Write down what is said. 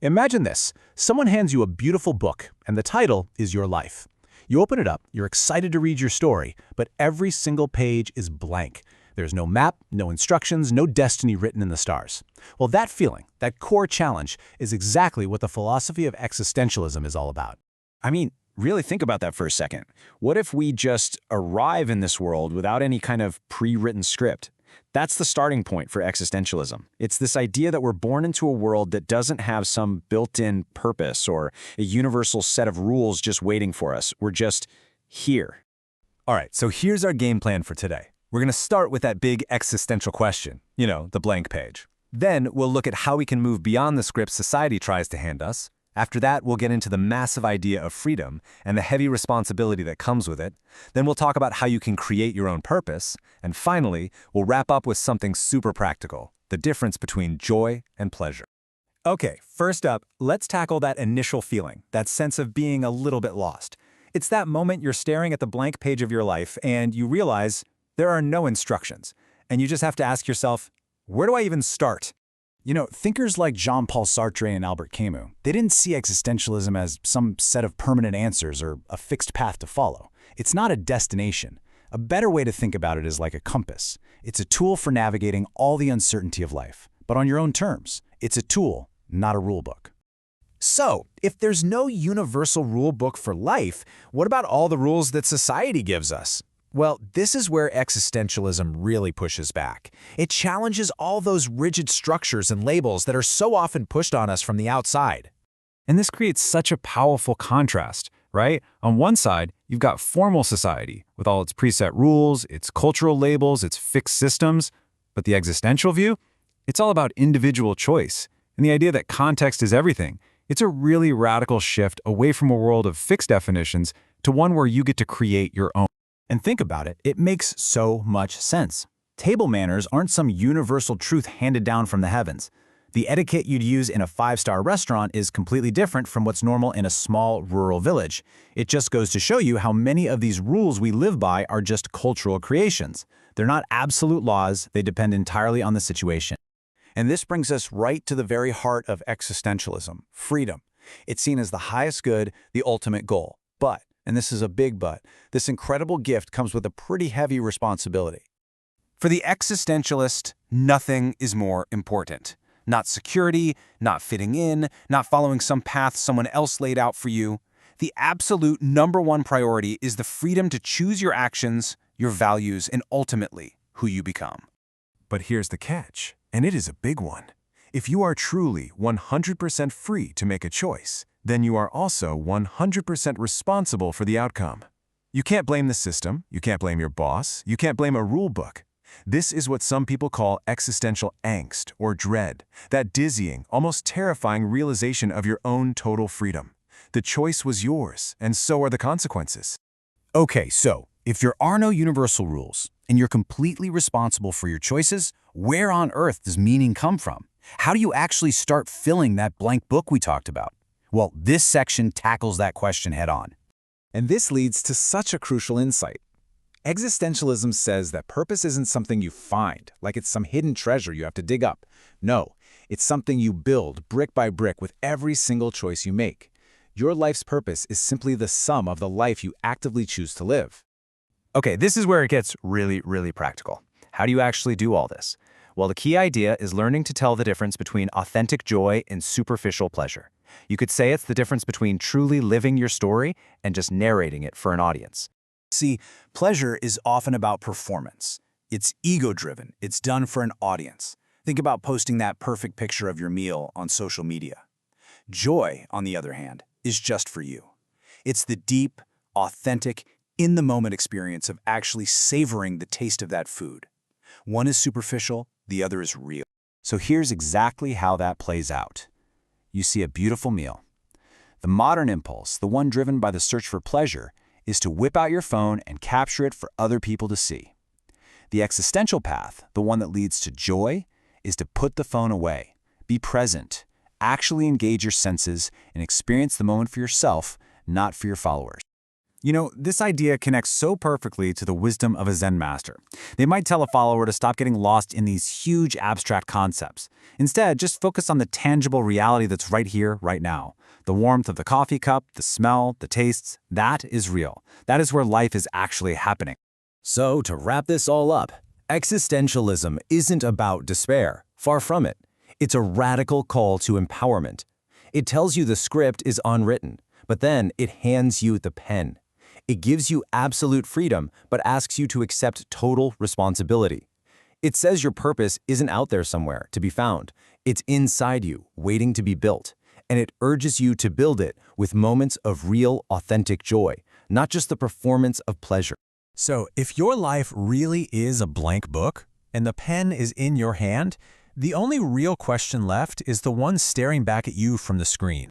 Imagine this. Someone hands you a beautiful book, and the title is Your Life. You open it up, you're excited to read your story, but every single page is blank. There's no map, no instructions, no destiny written in the stars. Well, that feeling, that core challenge, is exactly what the philosophy of existentialism is all about. I mean, really think about that for a second. What if we just arrive in this world without any kind of pre-written script? That's the starting point for existentialism. It's this idea that we're born into a world that doesn't have some built-in purpose or a universal set of rules just waiting for us. We're just here. All right, so here's our game plan for today. We're going to start with that big existential question, the blank page. Then we'll look at how we can move beyond the script society tries to hand us. After that, we'll get into the massive idea of freedom and the heavy responsibility that comes with it. Then we'll talk about how you can create your own purpose. And finally, we'll wrap up with something super practical, the difference between joy and pleasure. Okay, first up, let's tackle that initial feeling, that sense of being a little bit lost. It's that moment you're staring at the blank page of your life and you realize there are no instructions. And you just have to ask yourself, where do I even start? Thinkers like Jean-Paul Sartre and Albert Camus, they didn't see existentialism as some set of permanent answers or a fixed path to follow. It's not a destination. A better way to think about it is like a compass. It's a tool for navigating all the uncertainty of life, but on your own terms. It's a tool, not a rule book. So, if there's no universal rule book for life, what about all the rules that society gives us? Well, this is where existentialism really pushes back. It challenges all those rigid structures and labels that are so often pushed on us from the outside. And this creates such a powerful contrast, right? On one side, you've got formal society with all its preset rules, its cultural labels, its fixed systems. But the existential view? It's all about individual choice. And the idea that context is everything. It's a really radical shift away from a world of fixed definitions to one where you get to create your own. And think about it, it makes so much sense. Table manners aren't some universal truth handed down from the heavens. The etiquette you'd use in a five-star restaurant is completely different from what's normal in a small rural village. It just goes to show you how many of these rules we live by are just cultural creations. They're not absolute laws, they depend entirely on the situation. And this brings us right to the very heart of existentialism, freedom. It's seen as the highest good, the ultimate goal. But, and this is a big but, this incredible gift comes with a pretty heavy responsibility. For the existentialist, nothing is more important. Not security, not fitting in, not following some path someone else laid out for you. The absolute #1 priority is the freedom to choose your actions, your values, and ultimately, who you become. But here's the catch, and it is a big one. If you are truly 100% free to make a choice, then you are also 100% responsible for the outcome. You can't blame the system, you can't blame your boss, you can't blame a rule book. This is what some people call existential angst or dread, that dizzying, almost terrifying realization of your own total freedom. The choice was yours, and so are the consequences. Okay, so if there are no universal rules, and you're completely responsible for your choices, where on earth does meaning come from? How do you actually start filling that blank book we talked about? Well, this section tackles that question head-on. And this leads to such a crucial insight. Existentialism says that purpose isn't something you find, like it's some hidden treasure you have to dig up. No, it's something you build brick by brick with every single choice you make. Your life's purpose is simply the sum of the life you actively choose to live. Okay, this is where it gets really, really practical. How do you actually do all this? Well, the key idea is learning to tell the difference between authentic joy and superficial pleasure. You could say it's the difference between truly living your story and just narrating it for an audience. See, pleasure is often about performance. It's ego-driven. It's done for an audience. Think about posting that perfect picture of your meal on social media. Joy, on the other hand, is just for you. It's the deep, authentic, in-the-moment experience of actually savoring the taste of that food. One is superficial, the other is real. So here's exactly how that plays out. You see a beautiful meal. The modern impulse, the one driven by the search for pleasure, is to whip out your phone and capture it for other people to see. The existential path, the one that leads to joy, is to put the phone away, be present, actually engage your senses, and experience the moment for yourself, not for your followers. You know, this idea connects so perfectly to the wisdom of a Zen master. They might tell a follower to stop getting lost in these huge abstract concepts. Instead, just focus on the tangible reality that's right here, right now. The warmth of the coffee cup, the smell, the tastes, that is real. That is where life is actually happening. So, to wrap this all up, existentialism isn't about despair. Far from it. It's a radical call to empowerment. It tells you the script is unwritten, but then it hands you the pen. It gives you absolute freedom, but asks you to accept total responsibility. It says your purpose isn't out there somewhere to be found. It's inside you, waiting to be built. And it urges you to build it with moments of real, authentic joy, not just the performance of pleasure. So, if your life really is a blank book, and the pen is in your hand, the only real question left is the one staring back at you from the screen.